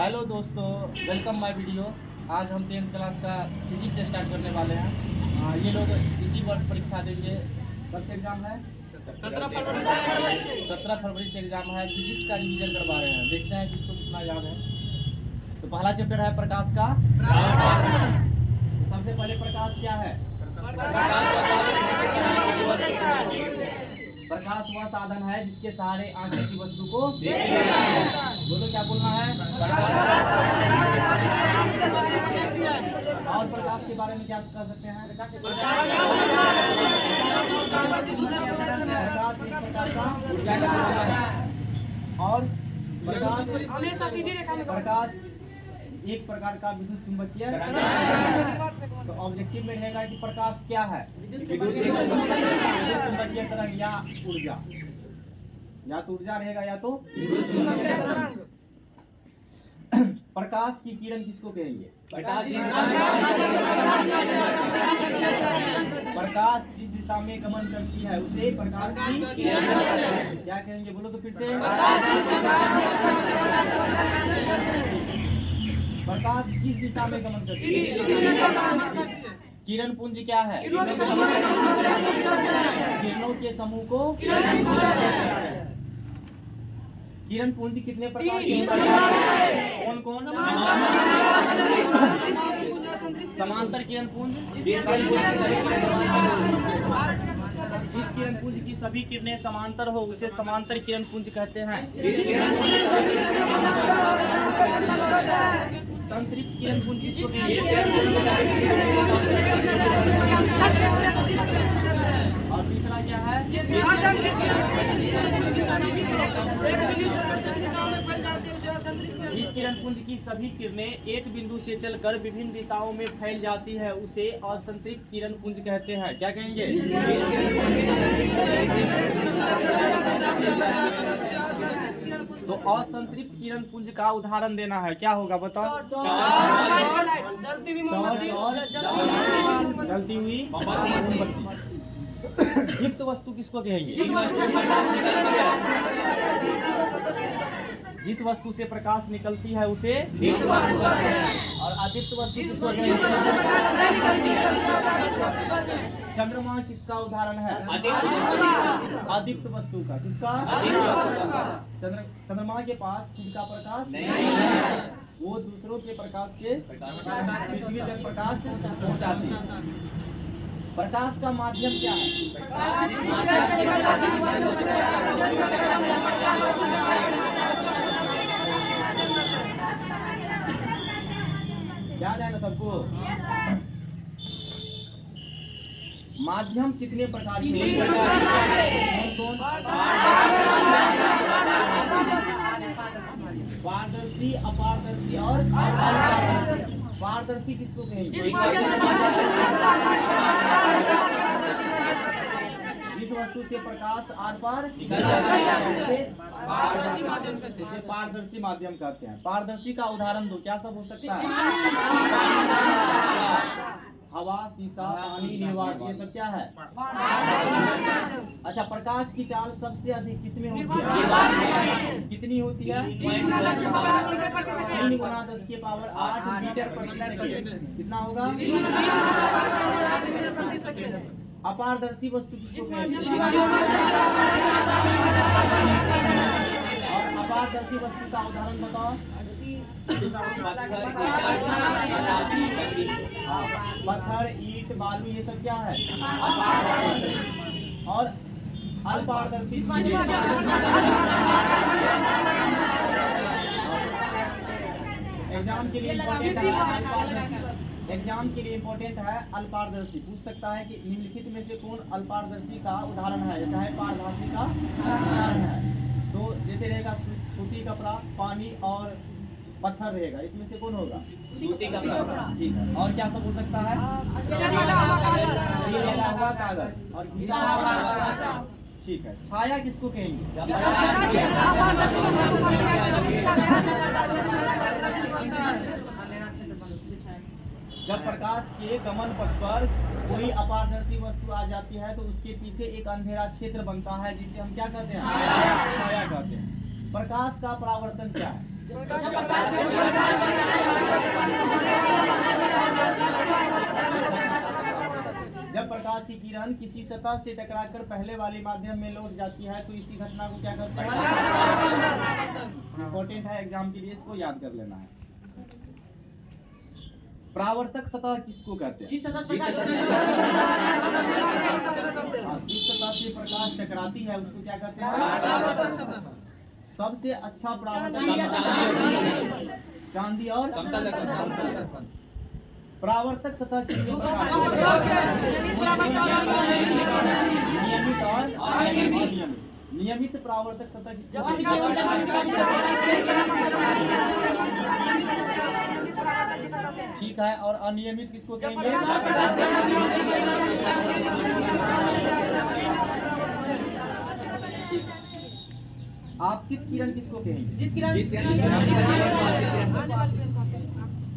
Hello दोस्तों, welcome my video. आज हम 10th क्लास का फिजिक्स से स्टार्ट करने वाले हैं। ये लोग इसी वर्ष परीक्षा देंगे। कब से एग्जाम है? 17 फरवरी से एग्जाम है। फिजिक्स का रिवीजन करवा रहे हैं। देखते हैं किसको कितना याद है। तो पहला चैप्टर है प्रकाश का। तो सबसे पहले प्रकाश क्या है? प्रकाश वह साधन है जिसके सहारे आंख किसी वस्तु को बोलो, क्या बोलना है? और प्रकाश के बारे में क्या कर सकते हैं? प्रकाश एक प्रकार का ऊर्जा का साधन है। और प्रकाश एक प्रकार का विद्युत चुंबकीय। तो ऑब्जेक्टिव में रहेगा कि प्रकाश क्या है? विद्युत चुंबकीय तरंग या ऊर्जा। या तो ऊर्जा रहेगा या तो प्रकाश की किरण किसको कहेंगे? प्रकाश जिस दिशा में गमन करती है उसे प्रकाश की किरण क्या कहेंगे? बोलो तो फिर से। प्रकाश किस दिशा में गमन करती है? किरण पुंज क्या है? किरणों के समूह को किरण पुंज कितने प्रकार के होते हैं? कौन कौन? समांतर किरण पुंज। जिस किरण पुंज की सभी किरणें समांतर हो उसे समांतर किरण पुंज कहते हैं। संतृप्त किरण पुंज किसको और तीसरा क्या है? इस किरण पुंज की सभी किरणें एक बिंदु से चलकर विभिन्न दिशाओं में फैल जाती है उसे असंतृप्त किरण पुंज कहते हैं। क्या कहेंगे? तो असंतृप्त किरण पुंज का उदाहरण देना है। क्या होगा बताओ? जलती हुई मोमबत्ती। दीप्त वस्तु किसको कहेंगे? जिस वस्तु से प्रकाश निकलती है उसे और अदीप्त वस्तु किसको कहेंगे? चंद्रमा किसका उदाहरण है? अदीप्त वस्तु का। किसका? चंद्रमा के पास खुद का प्रकाश नहीं है। वो दूसरों के प्रकाश से पृथ्वी तक प्रकाश पहुंचाती है। प्रकाश का माध्यम क्या है? याद है ना सबको? माध्यम कितने प्रकार के? पारदर्शी, अपारदर्शी और पारदर्शी किसको कहेंगे? जिस वस्तु से प्रकाश आर पार पारदर्शी माध्यम कहते हैं। पारदर्शी का उदाहरण दो। क्या सब हो सकता है? हवा, शीशा, पानी, निर्वात, ये सब क्या है? अच्छा, प्रकाश की चाल सबसे अधिक किसमें होती है? कितनी होती है? 3 गुना 10 के पावर 8 मीटर प्रति सेकंड। कितना होगा? अपारदर्शी वस्तु किसको कहते हैं? और अपारदर्शी वस्तु का उदाहरण बताओ। पत्थर, ईंट, बालू, ये सब क्या है? और अपारदर्शी एग्जाम के लिए इम्पोर्टेंट है अल्पारदर्शी। पूछ सकता है कि निम्नलिखित में से कौन अल्पारदर्शी का उदाहरण है? चाहे पारदर्शी का उदाहरण है। तो जैसे रहेगा सूती कपड़ा, पानी और पत्थर रहेगा। इसमें से कौन होगा? सूती कपड़ा। ठीक है। और क्या सब हो सकता है? कागज और ठीक है। छाया किसको कहेंगे? जब प्रकाश के गमन पथ पर कोई अपारदर्शी वस्तु आ जाती है तो उसके पीछे एक अंधेरा क्षेत्र बनता है जिसे हम क्या कहते हैं? छाया कहते हैं। प्रकाश का परावर्तन क्या है? जब प्रकाश की किरण किसी सतह से टकराकर पहले वाले माध्यम में लौट जाती है तो इसी घटना को क्या कहते हैं? इंपॉर्टेंट है एग्जाम के लिए, इसको याद कर लेना है। परावर्तक सतह किसको कहते हैं? जिस सतह से प्रकाश टकराती है उसको क्या कहते हैं? सबसे अच्छा परावर्तक चांदी और परावर्तक सतह कितने प्रकार के? नियमित और अनियमित। नियमित परावर्तक सतह ठीक है, और अनियमित किसको कहेंगे? आपतित किरण किसको कहेंगे? जिस किरण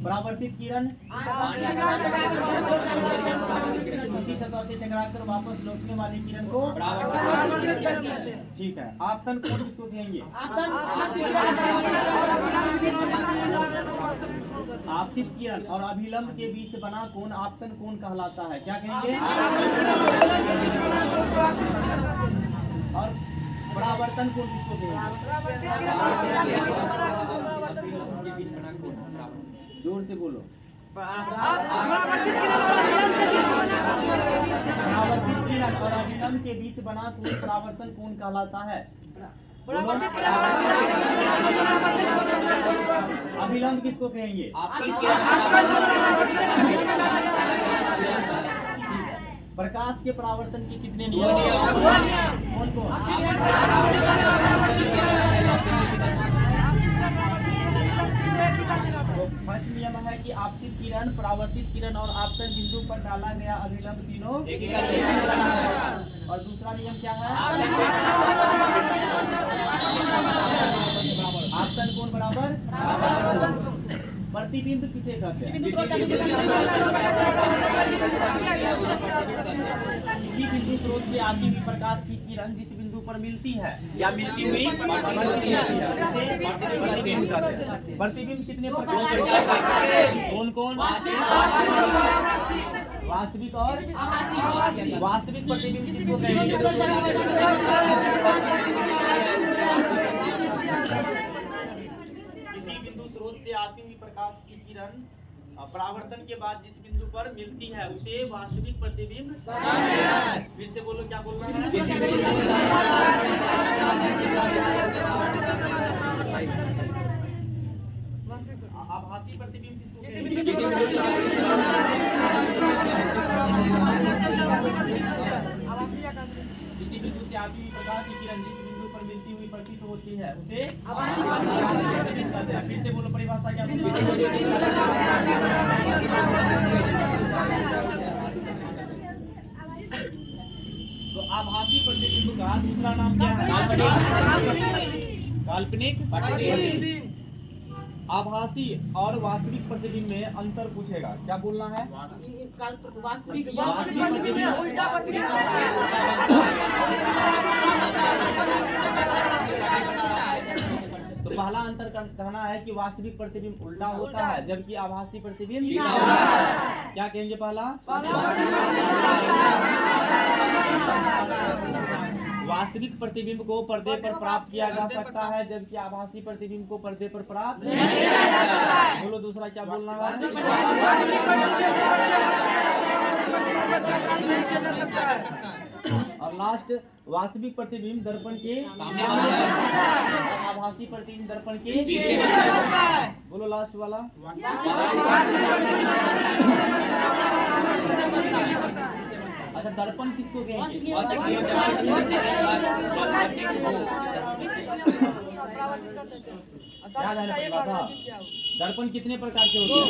परावर्तित किरण किसी सतह से टकराकर वापस लौटने वाली किरण को ठीक है। आपतन कोण किसको कहेंगे? आपतित किरण और अभिलंब के बीच बना कोण आपतन कोण कहलाता है, क्या कहेंगे? और परावर्तन कोण किसको कहेंगे? जोर से बोलो। परावर्तित किरण और अभिलंब के बीच बना कोण परावर्तन कोण कहलाता है। अभिलंब किसको कहेंगे? प्रकाश के परावर्तन के कितने नियम? कौन कौन? फर्स्ट नियम है कि आपतित किरण, परावर्तित किरण और आपतन बिंदु पर डाला गया अभिलंब तीनों और दूसरा नियम क्या है? आपतन कोण बराबर प्रतिबिंब किसे कहते हैं? किसी बिंदु स्रोत से आती हुई प्रकाश की किरण जिस बिंदु पर मिलती है या मिलती हुई प्रतिबिंब कहते हैं। प्रतिबिंब कितने प्रकार के? कौन कौन? वास्तविक और वास्तविक प्रतिबिंब किसको कहेंगे? किसी बिंदु स्रोत से आती हुई प्रकाश की किरण परावर्तन के बाद जिस बिंदु पर मिलती है उसे वास्तविक प्रतिबिंब। फिर से बोलो, क्या बोल रहे हैं? आभासी प्रतिबिंब किसको कहेंगे? किसी बिंदु से आती हुई प्रकाश की किरण जिस बिंदु पर मिलती हुई प्रतीत होती है उसे फिर से बोलो, परिभाषा क्या? तो आभासी प्रतिबिंब का दूसरा नाम क्या है? काल्पनिक प्रतिबिंब। आभासी और वास्तविक प्रतिबिंब में अंतर पूछेगा, क्या बोलना है? वास्तविक तो पहला अंतर कहना है कि वास्तविक प्रतिबिंब उल्टा होता है जबकि आभासी प्रतिबिंब क्या कहेंगे? पहला वास्तविक प्रतिबिंब को पर्दे पर प्राप्त किया जा सकता है जबकि आभासी प्रतिबिंब को पर्दे पर प्राप्त नहीं किया जा सकता है। बोलो दूसरा, क्या बोलना है? और लास्ट, वास्तविक प्रतिबिंब दर्पण के सामने और आभासी प्रतिबिंब दर्पण के पीछे होता है। बोलो लास्ट वाला। अच्छा, दर्पण किसको कहेंगे? याद है ना परिभाषा? दर्पण कितने प्रकार के होते हैं?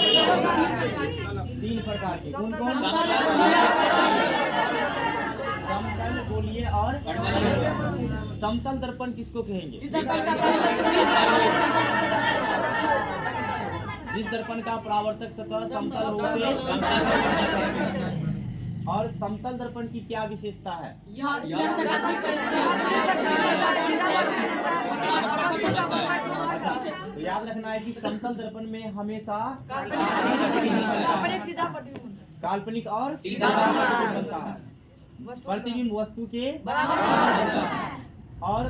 3 प्रकार के। कौन कौन? समतल, गोलीय और समतल दर्पण किसको कहेंगे? जिस दर्पण का परावर्तक सतह समतल हो और समतल दर्पण की क्या विशेषता है? तो याद रखना है कि समतल दर्पण में हमेशा काल्पनिक और सीधा प्रतिबिंब बनता है। प्रतिबिंब वस्तु के और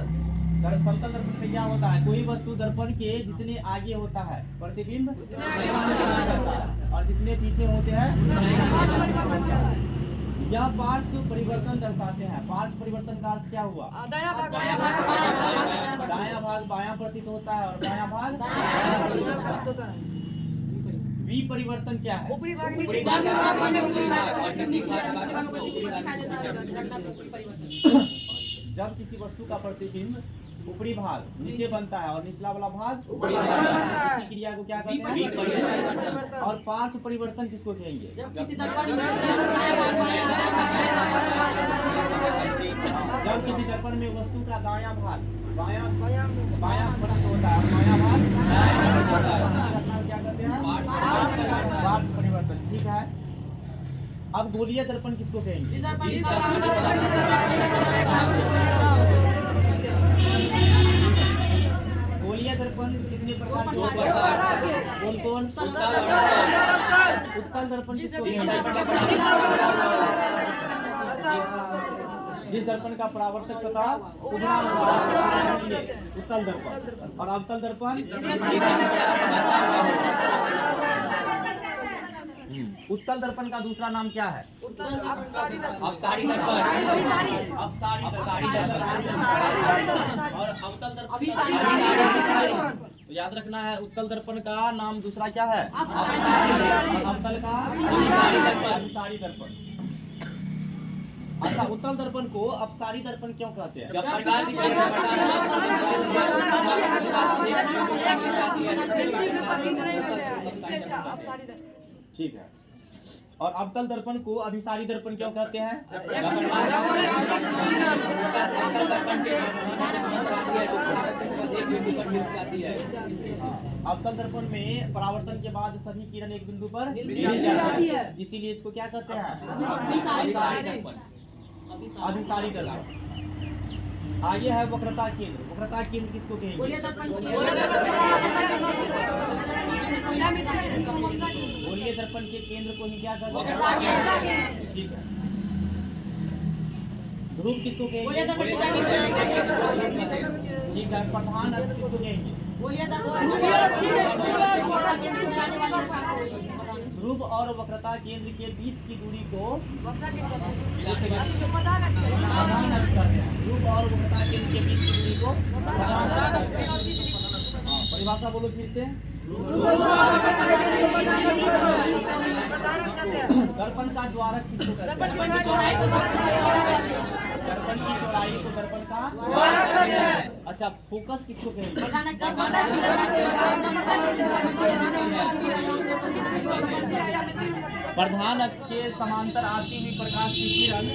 समतल दर्पण में क्या होता है? कोई वस्तु दर्पण के जितने आगे होता है प्रतिबिंब और जितने पीछे होते हैं। यह पार्श्व परिवर्तन दर्शाते हैं। पार्श्व परिवर्तन का अर्थ क्या हुआ? दायां भाग बायां प्रतीत होता है और बायां भाग विपरिवर्तन क्या है? जब किसी वस्तु का प्रतिबिंब ऊपरी भाग नीचे बनता है और निचला वाला भाग ऊपरी इसी क्रिया को क्या कहते हैं? और पार्श्व परिवर्तन किसको कहेंगे? जब किसी दर्पण में वस्तु का दायां भाग बायां प्रतीत होता है और बायां भाग क्या कहते हैं? पार्श्व परिवर्तन। ठीक है, अब गोलीय दर्पण किसको कहेंगे? गोलीय दर्पण कितने प्रकार के होते हैं? कौन? उत्तल दर्पण किसको कहेंगे? जिस दर्पण का परावर्तक सतह उभरा हुआ उत्तल दर्पण। और अवतल दर्पण उत्तल दर्पण का दूसरा नाम क्या है? अपसारी दर्पण और अवतल दर्पण। तो याद रखना है, उत्तल दर्पण का नाम दूसरा क्या है? अवतल का अपसारी दर्पण। अच्छा, उत्तल दर्पण को अपसारी दर्पण क्यों कहते हैं? ठीक है, और अवतल दर्पण को अभिसारी दर्पण क्यों कहते हैं? अवतल दर्पण में परावर्तन के बाद सभी किरण एक बिंदु पर मिल जाती है, इसीलिए इसको क्या कहते हैं? अभिसारी दर्पण। आगे है वक्रता केंद्र। वक्रता केंद्र किसको कहेंगे? गोलीय दर्पण के केंद्र को ही क्या कहते हैं? ठीक है, ध्रुव किसको कहेंगे? ठीक है, प्रधान अक्ष किसको कहेंगे? ध्रुव और वक्रता केंद्र के बीच की दूरी को प्रधान अक्ष कहते हैं। ध्रुव और वक्रता केंद्र के बीच की दूरी को प्रधान अक्ष। परिभाषा बोलो फिर से। दर्पण का द्वारक किसको कहते हैं? दर्पण की चौड़ाई को दर्पण का द्वारक कहते हैं। अच्छा, फोकस किसको कहेंगे? प्रधान अक्ष के समांतर आती हुई प्रकाश की किरण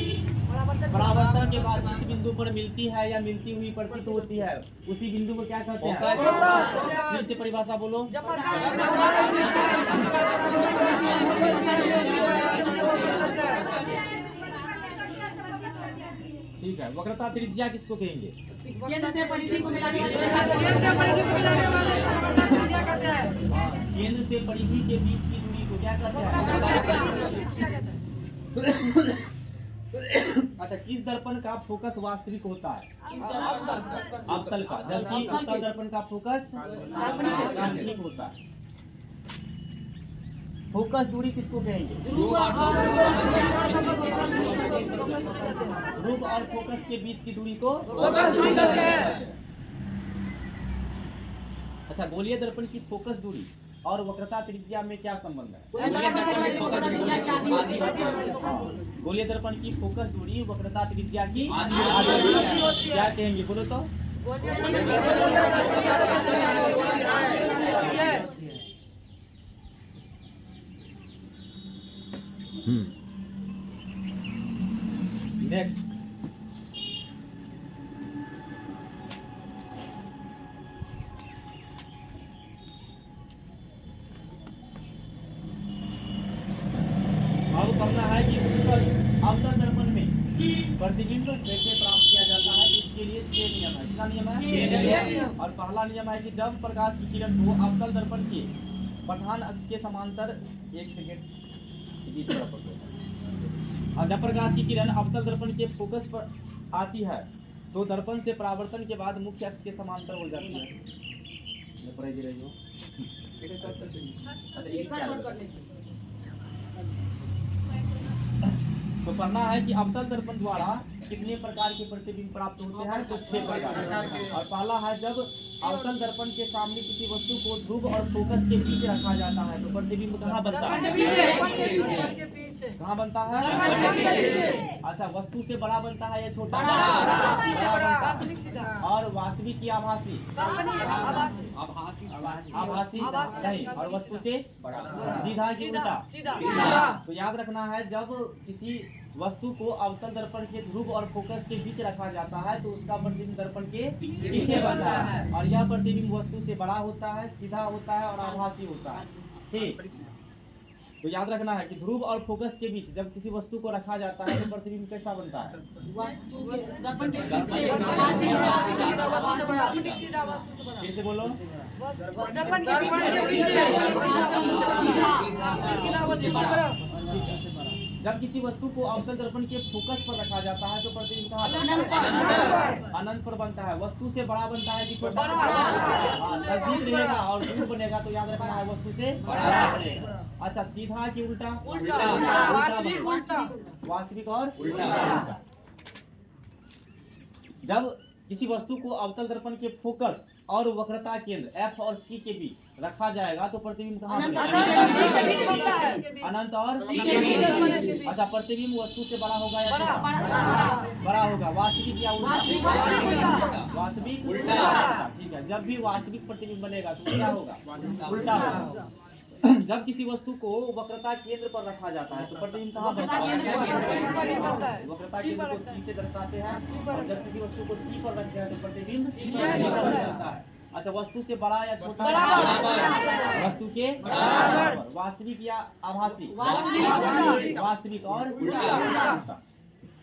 परावर्तन के बाद जिस बिंदु पर मिलती है या मिलती हुई प्रतीत होती है उसी बिंदु को क्या कहते हैं? फिर से परिभाषा बोलो। ठीक है, वक्रता त्रिज्या किसको कहेंगे? केंद्र से परिधि को मिलाने वाले केंद्र से परिधि के बीच की दूरी को क्या कहते हैं? अच्छा, किस दर्पण का फोकस वास्तविक होता है? अवतल का, जबकि उत्तल दर्पण का फोकस काल्पनिक होता है। फोकस दूरी किसको कहेंगे? ध्रुव और फोकस के बीच की दूरी को फोकस दूरी कहते हैं। अच्छा, गोलीय दर्पण की फोकस दूरी और वक्रता त्रिज्या में क्या संबंध है? गोलीय दर्पण की फोकस दूरी वक्रता त्रिज्या की क्या कहेंगे? बोलो तो। नेक्स्ट, अब करना है कि उत्तल प्रतिबिंब कैसे प्राप्त किया जाता है, तो इसके लिए 6 नियम है। कितना नियम है? 6 नियम। और पहला नियम है कि जब प्रकाश की किरण को अवतल दर्पण के पठान अक्ष के समांतर, एक सेकेंड, और जब प्रकाश की किरण अवतल दर्पण के फोकस पर आती है तो दर्पण से परावर्तन के बाद मुख्य अक्ष के समांतर हो जाती है। तो पढ़ना है कि अवतल दर्पण द्वारा कितने प्रकार के प्रतिबिंब प्राप्त होते हैं, तो 6 प्रकार के। और पहला है जब अवतल दर्पण के सामने किसी वस्तु को ध्रुव और फोकस के बीच रखा जाता है तो प्रतिबिंब कहाँ बनता है? कहाँ बनता है? अच्छा, वस्तु से बड़ा बनता है या छोटा? बड़ा बनता है। और वास्तविक की आभासी? आभासी नहीं। और वस्तु से सीधा की उल्टा? तो याद रखना है, जब किसी वस्तु को अवतल दर्पण के ध्रुव और फोकस के बीच रखा जाता है तो उसका प्रतिबिंब दर्पण के पीछे बनता है। और यह प्रतिबिंब वस्तु से बड़ा होता है, सीधा होता है और आभासी होता है। ठीक, तो याद रखना है कि ध्रुव और फोकस के बीच जब किसी वस्तु को रखा जाता है तो प्रतिबिंब कैसा बनता है? कैसे बोलो? जब किसी वस्तु को अवतल दर्पण के फोकस पर रखा जाता है तो प्रतिबिंब कहाँ अनंत पर बनता है। वस्तु से बड़ा बनता है कि छोटा? नजदीक रहेगा और दूर बनेगा तो याद रखना है वस्तु से बड़ा बनेगा। अच्छा, सीधा कि उल्टा? वास्तविक और उल्टा। जब किसी वस्तु को अवतल दर्पण के फोकस और वक्रता केंद्र F और C के बीच रखा जाएगा तो प्रतिबिंब कहाँ बनेगा? अनंत और C के बीच। अच्छा, प्रतिबिंब वस्तु से बड़ा होगा या छोटा? बड़ा होगा। वास्तविक या उल्टा? वास्तविक उल्टा। ठीक है, जब भी वास्तविक प्रतिबिंब बनेगा तो क्या होगा? उल्टा होगा। जब किसी वस्तु को वक्रता केंद्र पर रखा जाता है तो प्रतिबिंब कहाँ बनता है? वक्रता केंद्र को C से दर्शाते हैं। और जब किसी वस्तु को C पर रखते हैं तो प्रतिबिंब C पर बनता है। अच्छा, वस्तु से बड़ा या छोटा? वस्तु के बराबर। वास्तविक या आभासी? वास्तविक और उल्टा।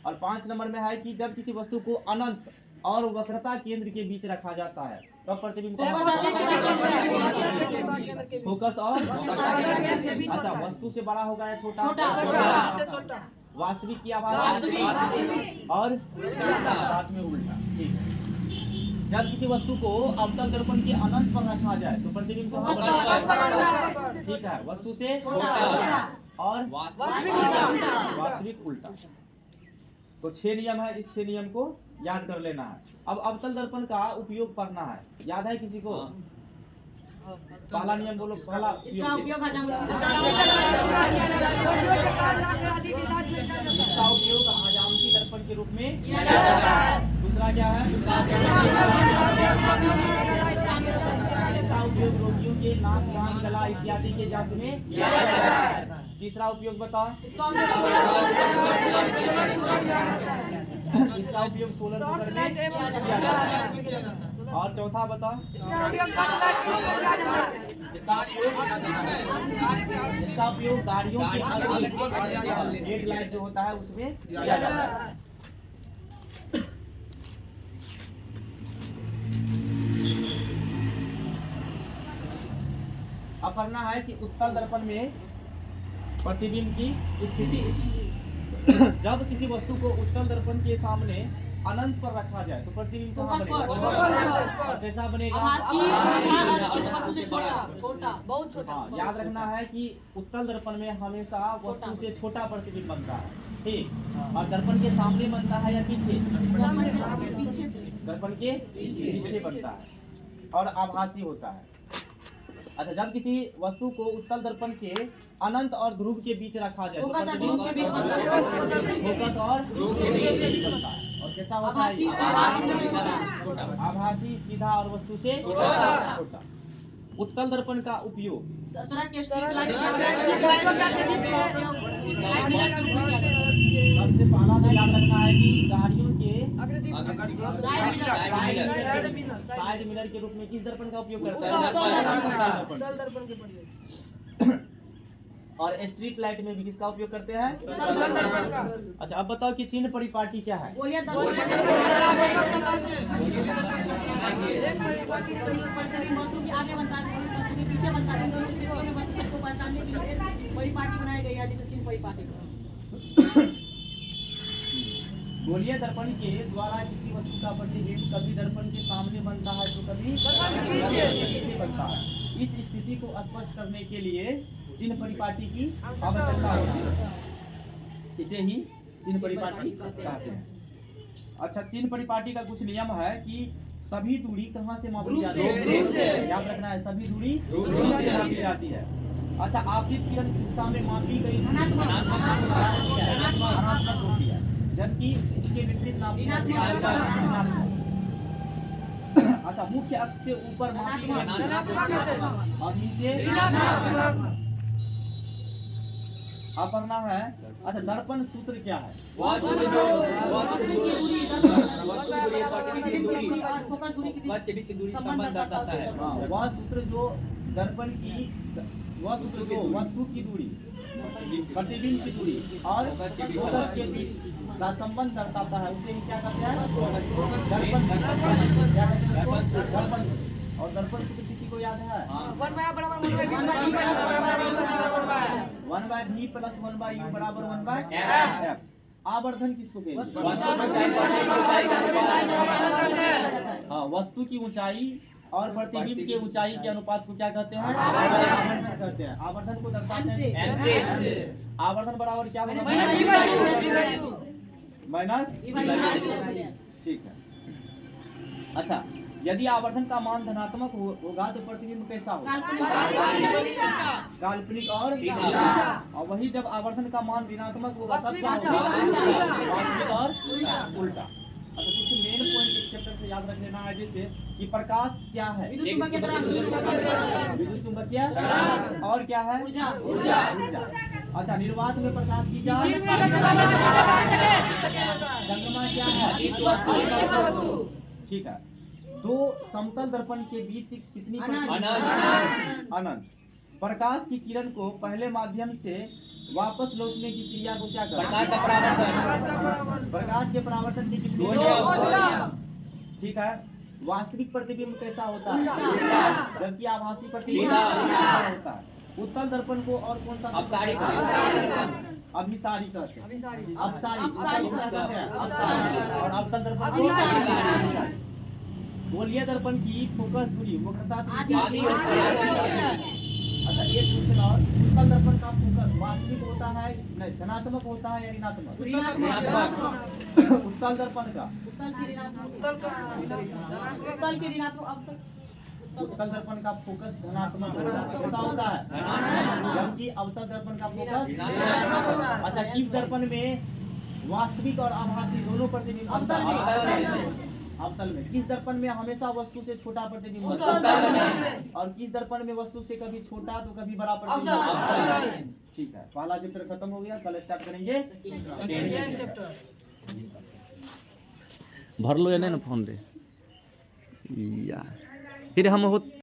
और 5 नंबर में है कि जब किसी वस्तु को अनंत और वक्रता केंद्र के बीच रखा जाता है तब प्रतिबिंब फोकस और अच्छा, वस्तु से बड़ा होगा या छोटा? वास्तविक की आभासी और साथ में उल्टा। ठीक है, जब किसी वस्तु को अवतल दर्पण के अनंत पर रखा जाए तो प्रतिबिंब ठीक है, वस्तु से और वास्तविक उल्टा। तो 6 नियम है, इस 6 नियम को याद कर लेना है। अब अवतल दर्पण का उपयोग पढ़ना है, याद है किसी को? पहला नियम बोलो। पहला इसका उपयोग इसका उपयोग हजामती दर्पण के रूप में किया जाता है। दूसरा क्या है? इसका उपयोग रोगियों के नाक, कान, गला इत्यादि के जांच में किया जाता है। तीसरा उपयोग बताओ। इसका उपयोग सोलर मोटर में किया जाता है। और चौथा बताओ। इसका उपयोग गाड़ियों के हेडलाइट जो होता है उसमें किया जाता है। अब करना है कि उत्तल दर्पण में प्रतिबिंब की स्थिति। जब किसी वस्तु को उत्तल दर्पण के सामने अनंत पर रखा जाए तो प्रतिबिंब कहाँ बनेगा? कैसा बनेगा? बहुत छोटा। हाँ, याद रखना है कि उत्तल दर्पण में हमेशा वस्तु से छोटा प्रतिबिंब बनता है। ठीक, और दर्पण के सामने बनता है या पीछे? दर्पण के पीछे बनता है और आभासी होता है। अच्छा, जब किसी वस्तु को उत्तल दर्पण के अनंत और ध्रुव के बीच रखा जाए तो फोकस और ध्रुव के बीच बनता है। और कैसा होता है? आभासी, सीधा और वस्तु से छोटा। उत्तल दर्पण का उपयोग सबसे पहला तो याद रखना है कि गाड़ियों के साइड मिरर के रूप में किस दर्पण का उपयोग करता है? और स्ट्रीट लाइट में भी किसका उपयोग करते हैं? अच्छा, अब बताओ कि चिन्ह परिपाटी क्या है? बोलिए वस्तु के आगे बनता है, वस्तु के पीछे बनता है, दोनों स्थितियों में वस्तु को पहचानने के लिए परिपाटी बनाई गई है, जिसे चिन्ह परिपाटी। बोलिए दर्पण के द्वारा किसी वस्तु का प्रतिबिंब कभी दर्पण के सामने बनता है तो कभी दर्पण के पीछे बनता है। इस स्थिति को स्पष्ट करने के लिए चिन्ह परिपाटी की आवश्यकता होती है, इसे ही चिन्ह परिपाटी कहते हैं। अच्छा, चिन्ह परिपाटी का कुछ नियम है कि सभी दूरी कहाँ से मापी जाती है? याद रखना है, सभी दूरी रूप से मापी जाती है। अच्छा, आपतित किरण दिशा में मापी गई धनात्मक होती है, जबकि इसके विपरीत नापी ऋणात्मक। अच्छा, मुख्य अक्ष से ऊपर मापी गई और नीचे अपरना है। अच्छा, दर्पण सूत्र क्या है? वस्तु की दूरी, के बीच की दूरी संबंध दर्शाता है। वह सूत्र जो दर्पण की, वह सूत्र जो वस्तु की दूरी, प्रतिबिंब की दूरी और फोकस के बीच का संबंध दर्शाता है, उसे ही क्या कहते हैं? दर्पण सूत्र। और दर्पण सूत्र किसी को याद है? 1/v + 1/u = 1/f। आवर्धन किसको कहते हैं? हाँ, वस्तु की ऊंचाई और प्रतिबिंब की ऊंचाई के अनुपात को क्या कहते हैं? आवर्धन कहते हैं। आवर्धन को दर्शाते हैं आवर्धन बराबर क्या होगा? माइनस। ठीक है। अच्छा, यदि आवर्धन का मान धनात्मक होगा तो प्रतिबिंब कैसा होगा? काल्पनिक और वही जब आवर्धन का मान ऋणात्मक होगा तब क्या होगा? वास्तविक और उल्टा। अच्छा, कुछ मेन पॉइंट इस चैप्टर से याद रख लेना है, जैसे कि प्रकाश क्या है? विद्युत चुम्बकीय और क्या है? ऊर्जा। अच्छा, निर्वात में प्रकाश की क्या? चंद्रमा क्या है? ठीक है। दो समतल दर्पण के बीच कितनी अनंत। प्रकाश की किरण को पहले माध्यम से वापस लौटने की क्रिया को क्या कहते हैं? प्रकाश के परावर्तन की कितनी? ठीक है। वास्तविक प्रतिबिंब कैसा होता है? जबकि आभासी प्रतिबिंब होता है। उत्तल दर्पण को और कौन सा? अभिसारी कहते हैं। अपसारी और अवतल दर्पण को गोलीय दर्पण की फोकस दूरी मुख्यतः। अच्छा, एक क्वेश्चन और, उत्तल दर्पण का फोकस वास्तविक होता है, नहीं धनात्मक होता है या ऋणात्मक? उत्तल दर्पण का उत्तल दर्पण का फोकस धनात्मक होता है। कैसा होता है? जबकि अवतल दर्पण का फोकस। अच्छा, किस दर्पण में वास्तविक और आभासी दोनों प्रतिबिंब? अवतल में। किस दर्पण में हमेशा वस्तु से छोटा प्रतिबिंब होता है और किस दर्पण में वस्तु से कभी छोटा तो कभी बड़ा प्रतिबिंब? ठीक है, पहला चैप्टर खत्म हो गया, कल स्टार्ट करेंगे। भर लो या नहीं ना फोन दे यार, फिर हम